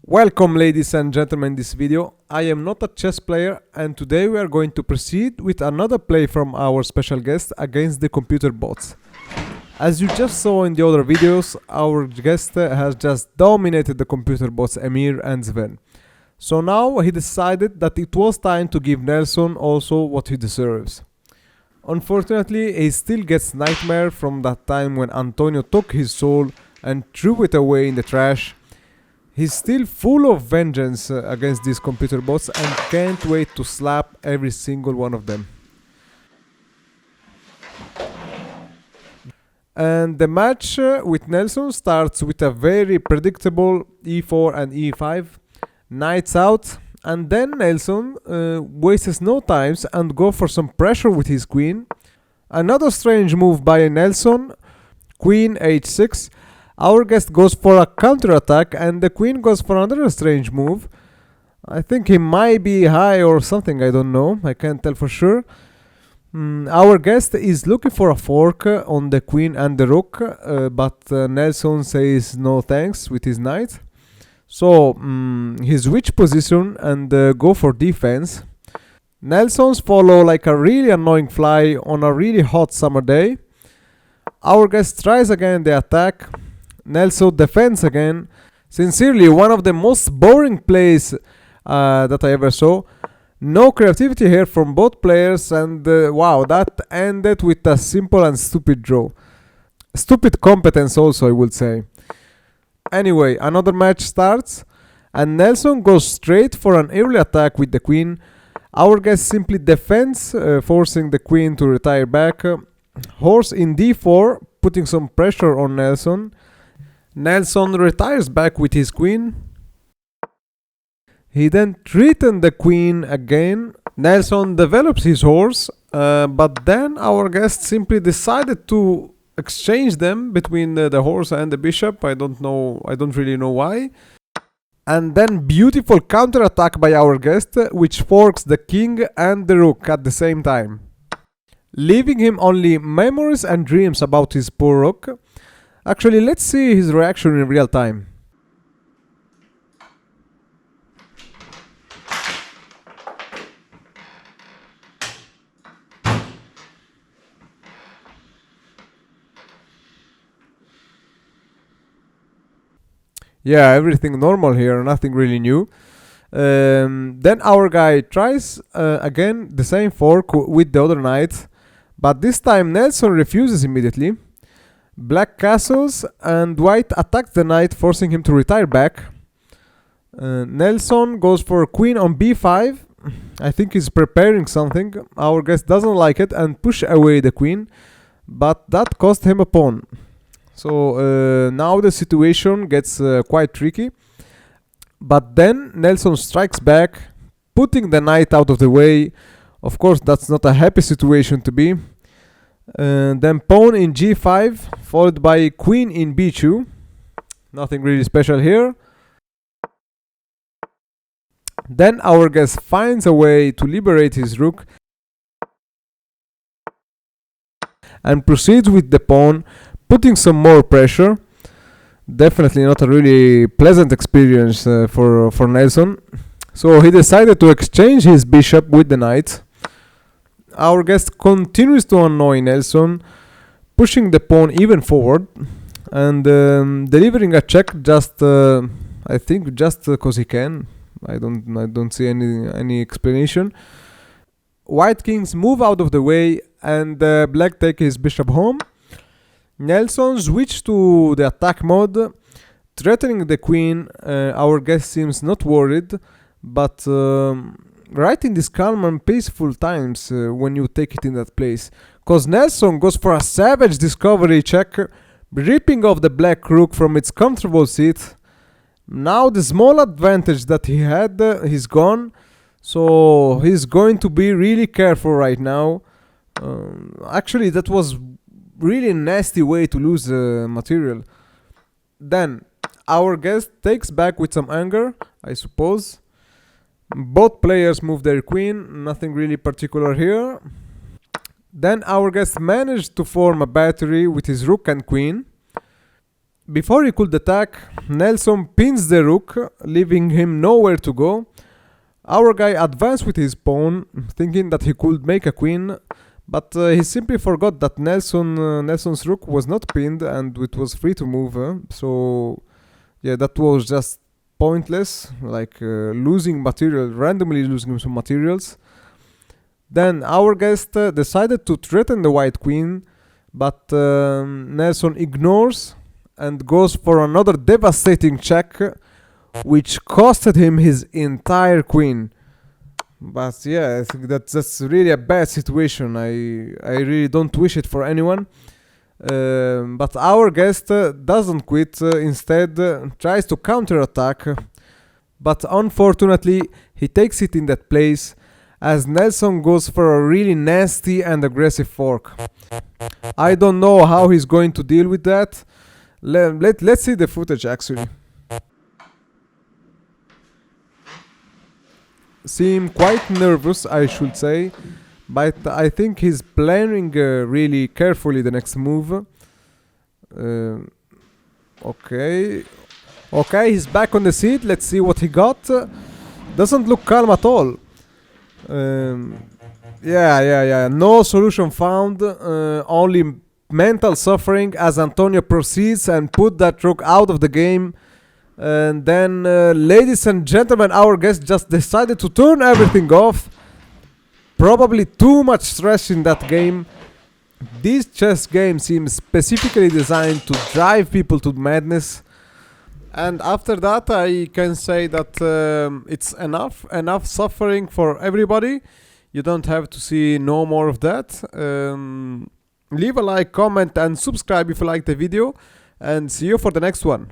Welcome ladies and gentlemen in this video. I am not a chess player and today we are going to proceed with another play from our special guest against the computer bots. As you just saw in the other videos, our guest has just dominated the computer bots Emir and Sven. So now he decided that it was time to give Nelson also what he deserves. Unfortunately, he still gets nightmare from that time when Antonio took his soul and threw it away in the trash. He's still full of vengeance against these computer bots and can't wait to slap every single one of them. And the match with Nelson starts with a very predictable e4 and e5, knights out, and then Nelson wastes no times and go for some pressure with his queen. Another strange move by Nelson, queen h6. Our guest goes for a counterattack and the queen goes for another strange move. I think he might be high or something, I don't know, I can't tell for sure. Our guest is looking for a fork on the queen and the rook, but Nelson says no thanks with his knight. So he switch position and go for defense. Nelson's follow like a really annoying fly on a really hot summer day. Our guest tries again the attack. Nelson defends again. Sincerely, one of the most boring plays that I ever saw. No creativity here from both players, and wow, that ended with a simple and stupid draw. Stupid competence also, I would say. Anyway, another match starts, and Nelson goes straight for an early attack with the queen. Our guest simply defends, forcing the queen to retire back. Horse in d4, putting some pressure on Nelson. Nelson retires back with his queen. He then threatens the queen again. Nelson develops his horse, but then our guest simply decided to exchange them between the horse and the bishop. I don't really know why. And then beautiful counterattack by our guest, which forks the king and the rook at the same time, leaving him only memories and dreams about his poor rook. Actually, let's see his reaction in real time. Yeah, everything normal here, nothing really new. Then our guy tries again the same fork with the other knight, but this time Nelson refuses immediately. Black castles and white attacks the knight, forcing him to retire back. Nelson goes for queen on b5. I think he's preparing something. Our guest doesn't like it and push away the queen, but that cost him a pawn. So now the situation gets quite tricky. But then Nelson strikes back, putting the knight out of the way. Of course, that's not a happy situation to be. Then pawn in g5, followed by queen in b2. Nothing really special here. Then our guest finds a way to liberate his rook and proceeds with the pawn, putting some more pressure. Definitely not a really pleasant experience for Nelson. So he decided to exchange his bishop with the knight. Our guest continues to annoy Nelson, pushing the pawn even forward and delivering a check just I think just because he can. I don't see any explanation. White kings move out of the way and black take his bishop home. Nelson switched to the attack mode, threatening the queen. Our guest seems not worried, but right in these calm and peaceful times when you take it in that place. Cause Nelson goes for a savage discovery check, ripping off the black rook from its comfortable seat. Now the small advantage that he had is gone, so he's going to be really careful right now. Actually, that was really nasty way to lose material. Then our guest takes back with some anger, I suppose. Both players move their queen, nothing really particular here. Then our guest managed to form a battery with his rook and queen. Before he could attack, Nelson pins the rook, leaving him nowhere to go. Our guy advanced with his pawn, thinking that he could make a queen, but he simply forgot that Nelson's rook was not pinned and it was free to move. So yeah, that was just pointless, like losing material, randomly losing some materials. Then our guest decided to threaten the white queen, but Nelson ignores and goes for another devastating check, which costed him his entire queen. But yeah, I think that's really a bad situation. I really don't wish it for anyone. But our guest doesn't quit. Instead, tries to counterattack. But unfortunately, he takes it in that place as Nelson goes for a really nasty and aggressive fork. I don't know how he's going to deal with that. Let's see the footage actually. Seem quite nervous, I should say, but I think he's planning really carefully the next move. Okay, he's back on the seat. Let's see what he got. Doesn't look calm at all. Yeah. No solution found. Only mental suffering as Antonio proceeds and put that rook out of the game. And then, ladies and gentlemen, our guest just decided to turn everything off. Probably too much stress in that game. This chess game seems specifically designed to drive people to madness. And after that, I can say that it's enough suffering for everybody. You don't have to see no more of that. Leave a like, comment, and subscribe if you like the video. And see you for the next one.